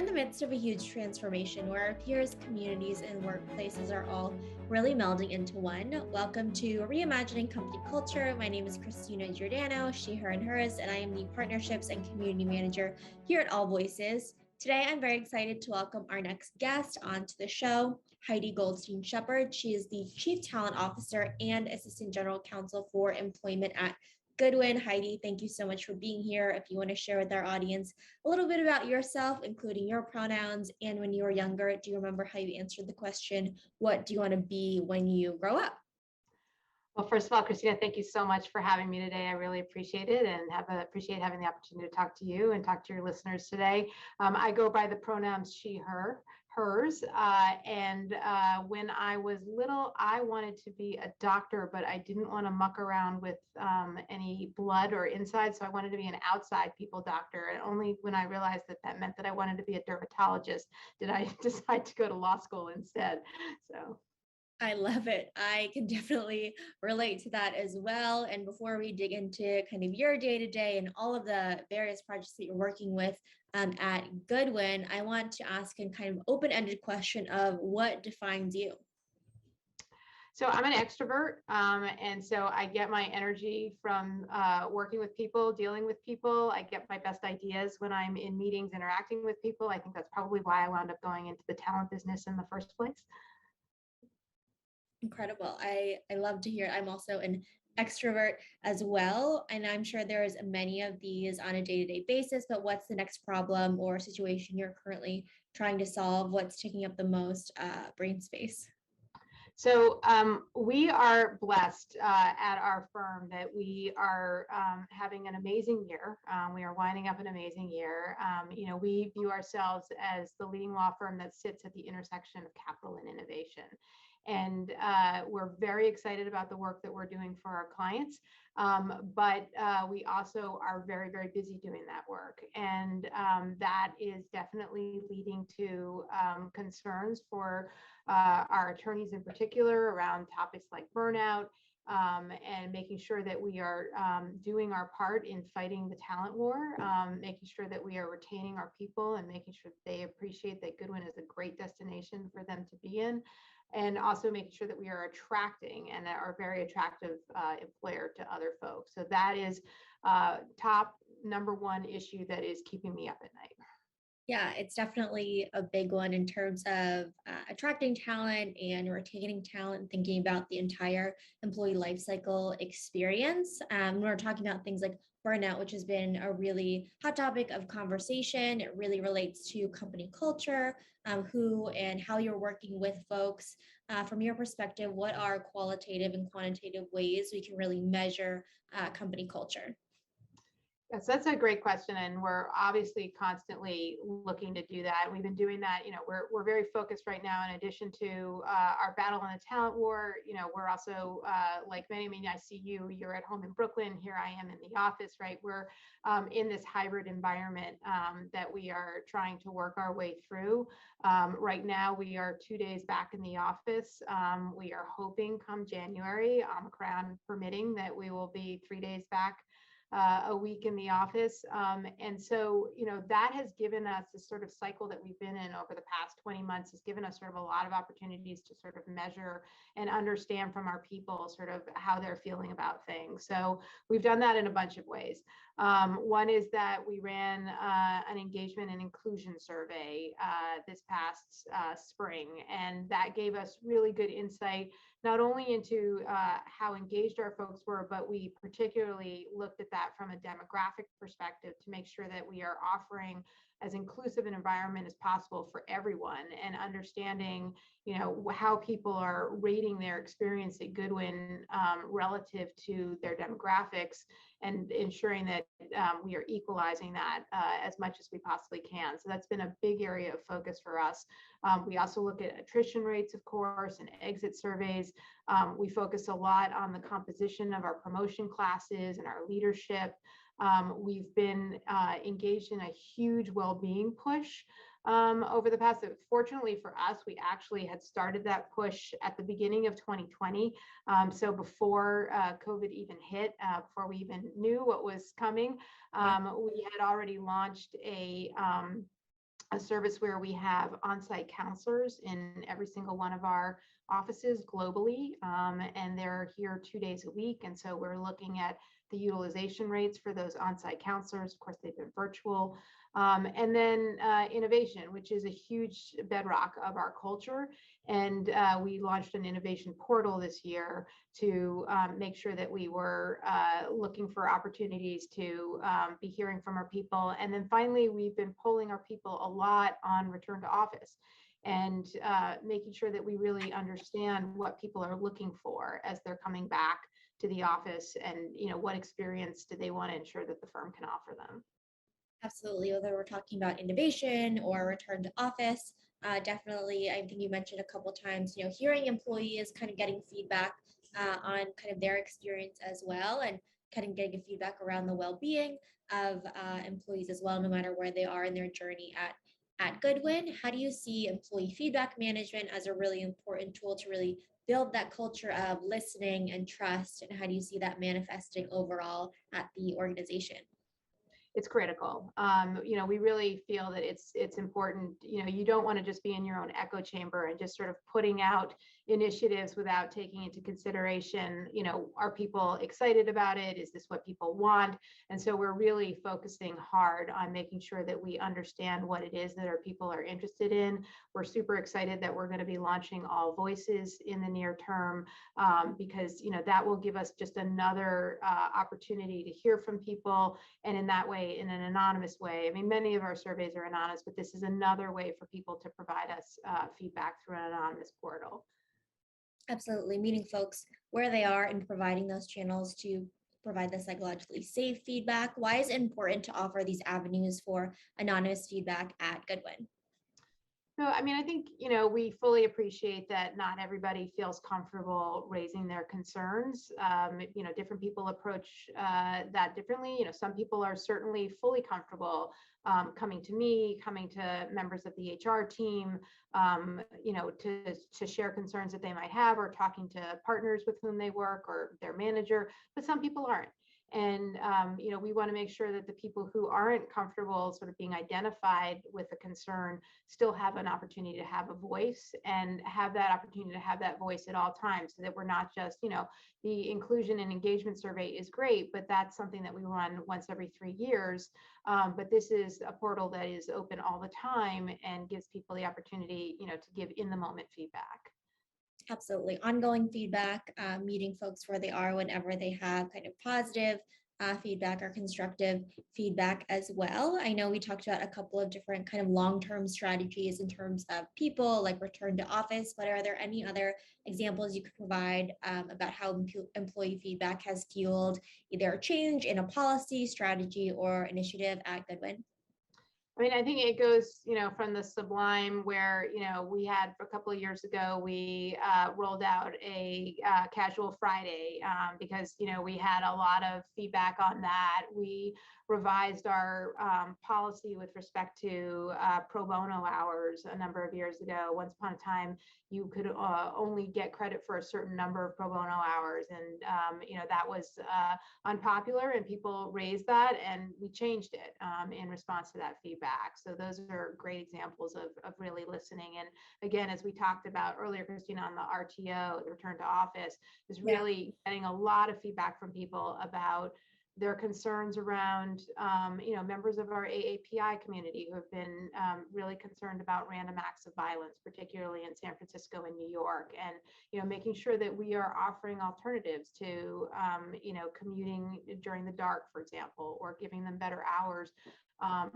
the midst of a huge transformation where our peers, communities, and workplaces are all really melding into one. Welcome to Reimagining Company Culture. My name is Christina Giordano, she, her, and hers, and I am the Partnerships and Community Manager here at AllVoices. Today, I'm very excited to welcome our next guest onto the show, Heidi Goldstein Shepherd. She is the Chief Talent Officer and Assistant General Counsel for Employment at Goodwin. Heidi, thank you so much for being here. If you want to share with our audience a little bit about yourself, including your pronouns, and when you were younger, do you remember how you answered the question, what do you want to be when you grow up? Well, first of all, Christina, thank you so much for having me today. I really appreciate it and appreciate having the opportunity to talk to you and talk to your listeners today. I go by the pronouns she, her, hers. When I was little, I wanted to be a doctor, but I didn't want to muck around with any blood or inside. So I wanted to be an outside people doctor. And only when I realized that that meant that I wanted to be a dermatologist did I decide to go to law school instead. So. I love it. I can definitely relate to that as well. And before we dig into kind of your day-to-day and all of the various projects that you're working with at Goodwin, I want to ask a kind of open-ended question of what defines you? So I'm an extrovert, and so I get my energy from working with people, dealing with people. I get my best ideas when I'm in meetings, interacting with people. I think that's probably why I wound up going into the talent business in the first place. Incredible. I love to hear. I'm also an extrovert as well, and I'm sure there's many of these on a day-to-day basis, but what's the next problem or situation you're currently trying to solve? What's taking up the most brain space? So we are blessed at our firm that we are having an amazing year. We are winding up an amazing year. We view ourselves as the leading law firm that sits at the intersection of capital and innovation. And we're very excited about the work that we're doing for our clients. But we also are very, very busy doing that work. And that is definitely leading to concerns for our attorneys in particular around topics like burnout and making sure that we are doing our part in fighting the talent war, making sure that we are retaining our people and making sure that they appreciate that Goodwin is a great destination for them to be in. And also making sure that we are attracting and are a very attractive employer to other folks. So that is top number one issue that is keeping me up at night. Yeah, it's definitely a big one in terms of attracting talent and retaining talent, thinking about the entire employee lifecycle experience. We're talking about things like burnout, which has been a really hot topic of conversation. It really relates to company culture, who and how you're working with folks. From your perspective, what are qualitative and quantitative ways we can really measure company culture? Yes, that's a great question, and we're obviously constantly looking to do that. We've been doing that. We're very focused right now. In addition to our battle on the talent war, we're also like many. I mean, I see you. You're at home in Brooklyn. Here I am in the office. Right, we're in this hybrid environment that we are trying to work our way through. Right now, we are 2 days back in the office. We are hoping come January, Omicron permitting, that we will be 3 days back a week in the office. And so, that has given us this sort of cycle that we've been in over the past 20 months has given us sort of a lot of opportunities to sort of measure and understand from our people sort of how they're feeling about things. So we've done that in a bunch of ways. One is that we ran an engagement and inclusion survey this past spring, and that gave us really good insight not only into how engaged our folks were, but we particularly looked at that from a demographic perspective to make sure that we are offering as inclusive an environment as possible for everyone, and understanding, how people are rating their experience at Goodwin relative to their demographics, and ensuring that we are equalizing that as much as we possibly can. So that's been a big area of focus for us. We also look at attrition rates, of course, and exit surveys. We focus a lot on the composition of our promotion classes and our leadership. We've been engaged in a huge well-being push over the past. Fortunately for us, we actually had started that push at the beginning of 2020. So before COVID even hit, before we even knew what was coming, we had already launched a service where we have on-site counselors in every single one of our offices globally, and they're here 2 days a week. And so we're looking at the utilization rates for those on-site counselors. Of course, they've been virtual. And then innovation, which is a huge bedrock of our culture. And we launched an innovation portal this year to make sure that we were looking for opportunities to be hearing from our people. And then finally, we've been polling our people a lot on return to office and making sure that we really understand what people are looking for as they're coming back to the office, and what experience do they want to ensure that the firm can offer them. Absolutely. Whether we're talking about innovation or return to office, definitely, I think you mentioned a couple times, hearing employees kind of getting feedback on kind of their experience as well, and kind of getting feedback around the well-being of employees as well, no matter where they are in their journey at Goodwin. How do you see employee feedback management as a really important tool to really build that culture of listening and trust? And how do you see that manifesting overall at the organization? It's critical. We really feel that it's important. You don't want to just be in your own echo chamber and just sort of putting out initiatives without taking into consideration, are people excited about it? Is this what people want? And so we're really focusing hard on making sure that we understand what it is that our people are interested in. We're super excited that we're going to be launching AllVoices in the near term, because that will give us just another opportunity to hear from people, and in that way, in an anonymous way. I mean, many of our surveys are anonymous, but this is another way for people to provide us feedback through an anonymous portal. Absolutely. Meeting folks where they are and providing those channels to provide the psychologically safe feedback. Why is it important to offer these avenues for anonymous feedback at Goodwin? No, I mean, I think, we fully appreciate that not everybody feels comfortable raising their concerns. Different people approach that differently. Some people are certainly fully comfortable coming to me, coming to members of the HR team, to share concerns that they might have, or talking to partners with whom they work or their manager, but some people aren't. And, we want to make sure that the people who aren't comfortable sort of being identified with a concern still have an opportunity to have a voice, and have that opportunity to have that voice at all times, so that we're not just, the inclusion and engagement survey is great, but that's something that we run once every 3 years. But this is a portal that is open all the time and gives people the opportunity, to give in the moment feedback. Absolutely. Ongoing feedback, meeting folks where they are whenever they have kind of positive feedback or constructive feedback as well. I know we talked about a couple of different kind of long-term strategies in terms of people, like return to office, but are there any other examples you could provide about how employee feedback has fueled either a change in a policy, strategy, or initiative at Goodwin? I mean, I think it goes, from the sublime where, we had a couple of years ago, we rolled out a casual Friday because, we had a lot of feedback on that. We revised our policy with respect to pro bono hours a number of years ago. Once upon a time, you could only get credit for a certain number of pro bono hours. And, that was unpopular, and people raised that, and we changed it in response to that feedback. So those are great examples of really listening. And again, as we talked about earlier, Christina, on the RTO, the return to office, is really getting a lot of feedback from people about their concerns around, members of our AAPI community who have been really concerned about random acts of violence, particularly in San Francisco and New York, and making sure that we are offering alternatives to, commuting during the dark, for example, or giving them better hours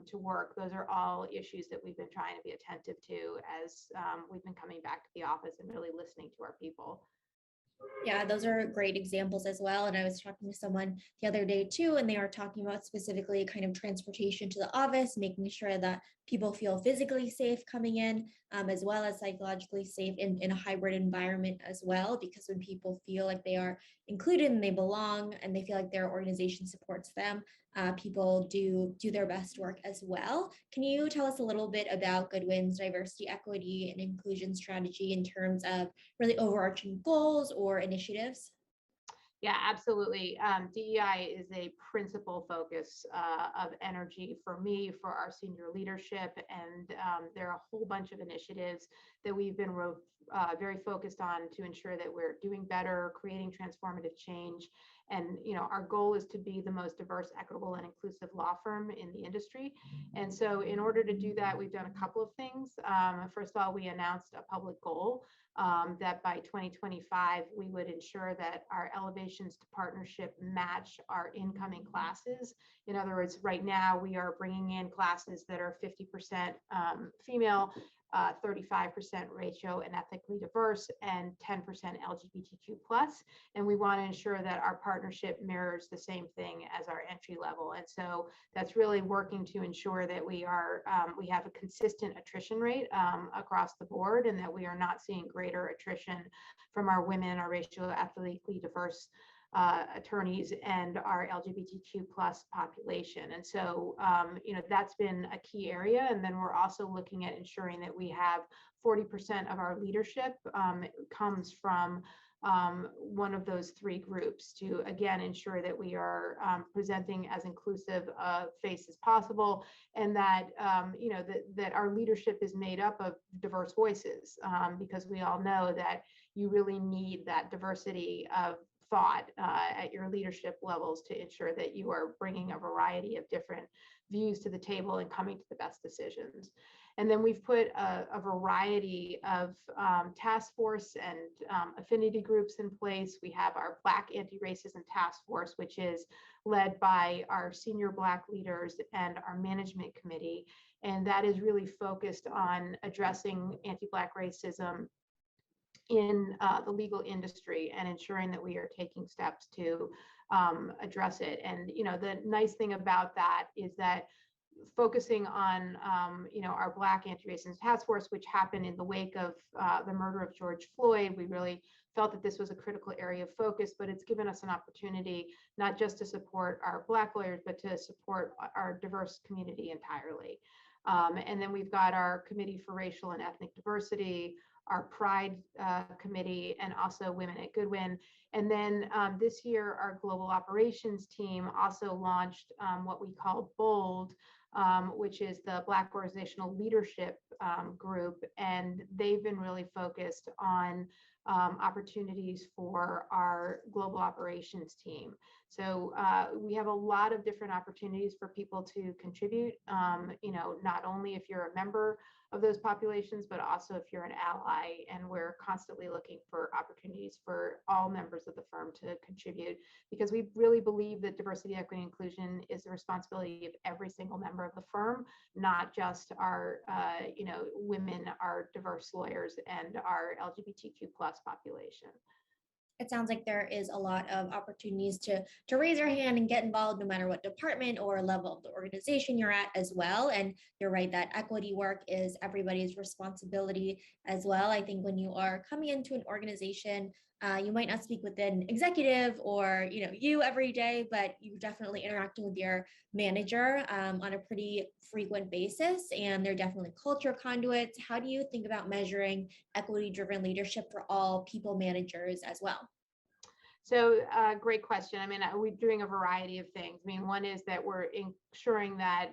to work. Those are all issues that we've been trying to be attentive to as we've been coming back to the office and really listening to our people. Yeah, those are great examples as well. And I was talking to someone the other day too, and they are talking about specifically kind of transportation to the office, making sure that people feel physically safe coming in, as well as psychologically safe in a hybrid environment as well. Because when people feel like they are included and they belong and they feel like their organization supports them, people do their best work as well. Can you tell us a little bit about Goodwin's diversity, equity, and inclusion strategy in terms of really overarching goals or initiatives? Yeah, absolutely. DEI is a principal focus of energy for me, for our senior leadership, and there are a whole bunch of initiatives that we've been very focused on to ensure that we're doing better, creating transformative change. And our goal is to be the most diverse, equitable, and inclusive law firm in the industry. And so, in order to do that, we've done a couple of things. First of all, we announced a public goal that by 2025, we would ensure that our elevations to partnership match our incoming classes. In other words, right now we are bringing in classes that are 50% female, 35% ratio and ethnically diverse, and 10% LGBTQ plus. And we want to ensure that our partnership mirrors the same thing as our entry level. And so that's really working to ensure that we have a consistent attrition rate across the board, and that we are not seeing greater attrition from our women, our racial ethnically diverse attorneys, and our LGBTQ plus population. And so, that's been a key area. And then we're also looking at ensuring that we have 40% of our leadership comes from one of those three groups, to again ensure that we are presenting as inclusive a face as possible, and that that our leadership is made up of diverse voices, because we all know that you really need that diversity of thought at your leadership levels to ensure that you are bringing a variety of different views to the table and coming to the best decisions. And then we've put a variety of task force and affinity groups in place. We have our Black Anti-Racism Task Force, which is led by our senior Black leaders and our management committee. And that is really focused on addressing anti-Black racism in the legal industry and ensuring that we are taking steps to address it. And the nice thing about that is that focusing on our Black Anti-Racism Task Force, which happened in the wake of the murder of George Floyd, we really felt that this was a critical area of focus. But it's given us an opportunity not just to support our Black lawyers, but to support our diverse community entirely. And then we've got our Committee for Racial and Ethnic Diversity, our Pride Committee, and also Women at Goodwin. And then this year, our Global Operations team also launched what we call BOLD, which is the Black Organizational Leadership Group. And they've been really focused on opportunities for our global operations team. So we have a lot of different opportunities for people to contribute, not only if you're a member of those populations, but also if you're an ally. And we're constantly looking for opportunities for all members of the firm to contribute, because we really believe that diversity, equity, and inclusion is the responsibility of every single member of the firm, not just our, women, our diverse lawyers, and our LGBTQ plus population. It sounds like there is a lot of opportunities to raise your hand and get involved, no matter what department or level of the organization you're at as well. And you're right that equity work is everybody's responsibility as well. I think when you are coming into an organization, you might not speak with an executive or you every day, but you're definitely interacting with your manager on a pretty frequent basis, and they're definitely culture conduits. How do you think about measuring equity-driven leadership for all people managers as well? So great question. I mean, we're doing a variety of things. I mean, one is that we're ensuring that,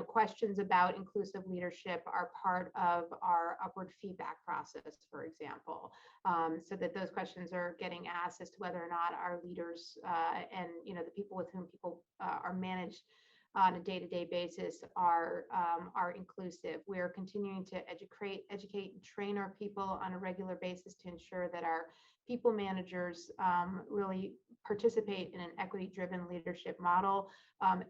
questions about inclusive leadership are part of our upward feedback process, for example, so that those questions are getting asked as to whether or not our leaders and, the people with whom people are managed on a day-to-day basis are inclusive. We're continuing to educate and train our people on a regular basis to ensure that our people managers really participate in an equity-driven leadership model.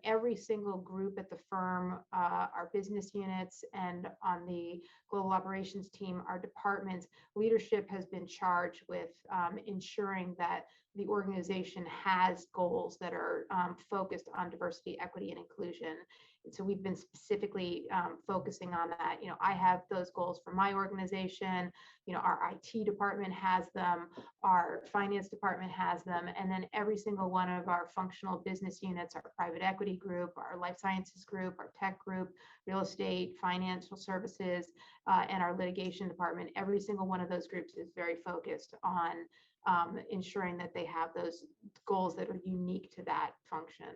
Every single group at the firm, our business units, and on the global operations team, our departments, leadership has been charged with ensuring that the organization has goals that are focused on diversity, equity, and inclusion. And so we've been specifically focusing on that. I have those goals for my organization. Our IT department has them, our finance department has them, and then every single one of our functional business units, our private equity group, our life sciences group, our tech group, real estate, financial services, and our litigation department, every single one of those groups is very focused on ensuring that they have those goals that are unique to that function.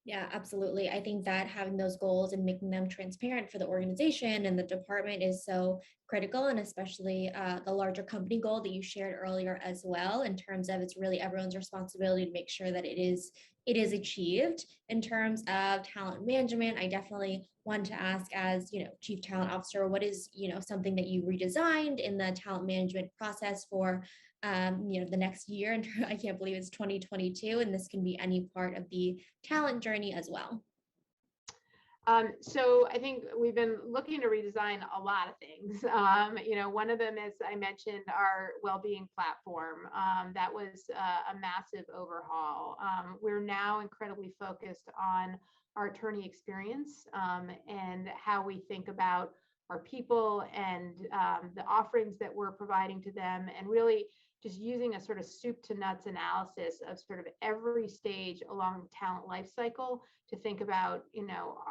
Yeah, absolutely. I think that having those goals and making them transparent for the organization and the department is so critical, and especially the larger company goal that you shared earlier as well, in terms of it's really everyone's responsibility to make sure that it is achieved. In terms of talent management, I definitely want to ask, as chief talent officer, what is something that you redesigned in the talent management process for the next year? And I can't believe it's 2022, and this can be any part of the talent journey as well. So I think we've been looking to redesign a lot of things. One of them is, I mentioned, our well-being platform. That was a massive overhaul. We're now incredibly focused on our attorney experience, and how we think about our people and the offerings that we're providing to them, and really just using a sort of soup to nuts analysis of sort of every stage along the talent life cycle to think about,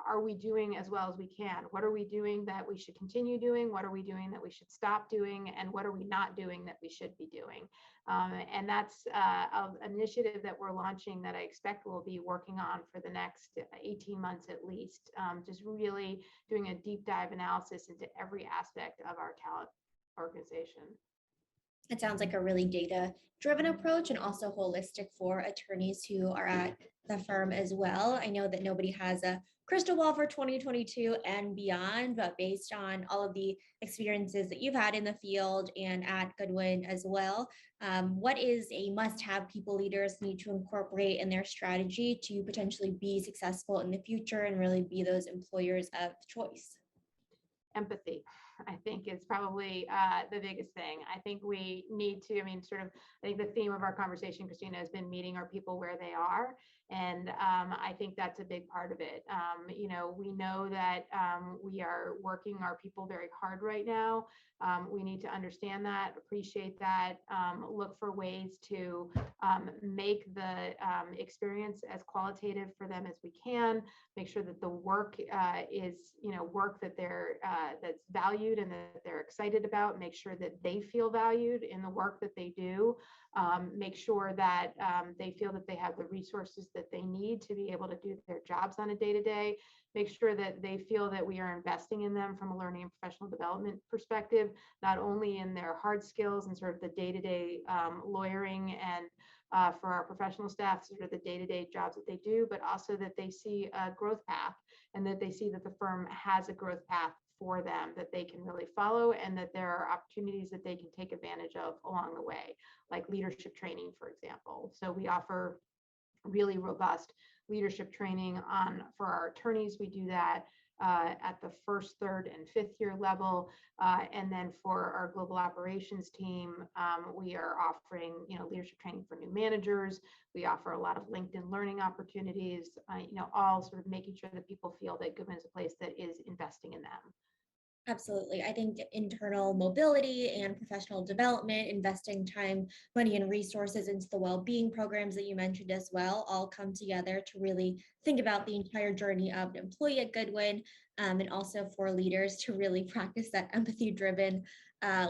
are we doing as well as we can? What are we doing that we should continue doing? What are we doing that we should stop doing? And what are we not doing that we should be doing? And that's an initiative that we're launching that I expect we'll be working on for the next 18 months at least, just really doing a deep dive analysis into every aspect of our talent organization. It sounds like a really data-driven approach, and also holistic for attorneys who are at the firm as well. I know that nobody has a crystal ball for 2022 and beyond, but based on all of the experiences that you've had in the field and at Goodwin as well, what is a must-have people leaders need to incorporate in their strategy to potentially be successful in the future and really be those employers of choice? Empathy, I think, is probably the biggest thing. I think we need to, I think the theme of our conversation, Christina, has been meeting our people where they are. And I think that's a big part of it. We know that we are working our people very hard right now. We need to understand that, appreciate that, look for ways to make the experience as qualitative for them as we can, make sure that the work is, work that that's valued and that they're excited about, make sure that they feel valued in the work that they do, make sure that they feel that they have the resources that they need to be able to do their jobs on a day-to-day, make sure that they feel that we are investing in them from a learning and professional development perspective, not only in their hard skills and sort of the day-to-day lawyering and for our professional staff, sort of the day-to-day jobs that they do, but also that they see a growth path, and that they see that the firm has a growth path for them that they can really follow, and that there are opportunities that they can take advantage of along the way, like leadership training, for example. So we offer really robust leadership training for our attorneys. We do that at the first, third, and fifth year level. And then for our global operations team, we are offering, leadership training for new managers. We offer a lot of LinkedIn learning opportunities, all sort of making sure that people feel that Goodwin is a place that is investing in them. Absolutely. I think internal mobility and professional development, investing time, money, and resources into the well-being programs that you mentioned as well, all come together to really think about the entire journey of an employee at Goodwin, and also for leaders to really practice that empathy-driven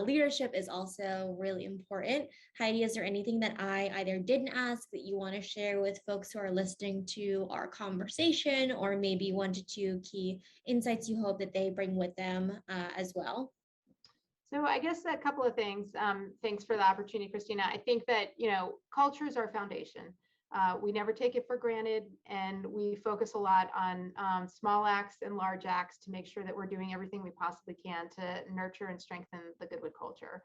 leadership is also really important. Heidi, is there anything that I either didn't ask that you want to share with folks who are listening to our conversation, or maybe 1 to 2 key insights you hope that they bring with them as well? So I guess a couple of things. Thanks for the opportunity, Christina. I think that, culture is our foundation. We never take it for granted, and we focus a lot on small acts and large acts to make sure that we're doing everything we possibly can to nurture and strengthen the Goodwin culture.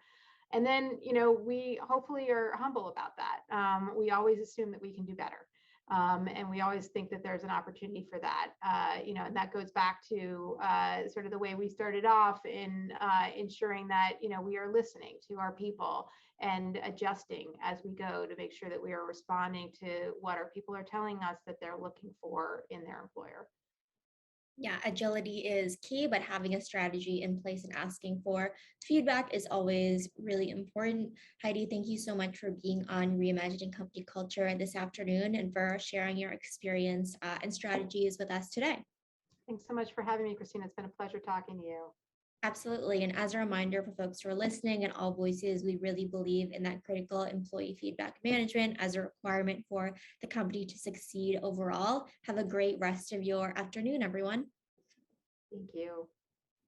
And then, we hopefully are humble about that. We always assume that we can do better. And we always think that there's an opportunity for that, and that goes back to sort of the way we started off in ensuring that, we are listening to our people and adjusting as we go to make sure that we are responding to what our people are telling us that they're looking for in their employer. Yeah, agility is key, but having a strategy in place and asking for feedback is always really important. Heidi, thank you so much for being on Reimagining Company Culture this afternoon and for sharing your experience and strategies with us today. Thanks so much for having me, Christina. It's been a pleasure talking to you. Absolutely. And as a reminder for folks who are listening and AllVoices, we really believe in that critical employee feedback management as a requirement for the company to succeed overall. Have a great rest of your afternoon, everyone. Thank you.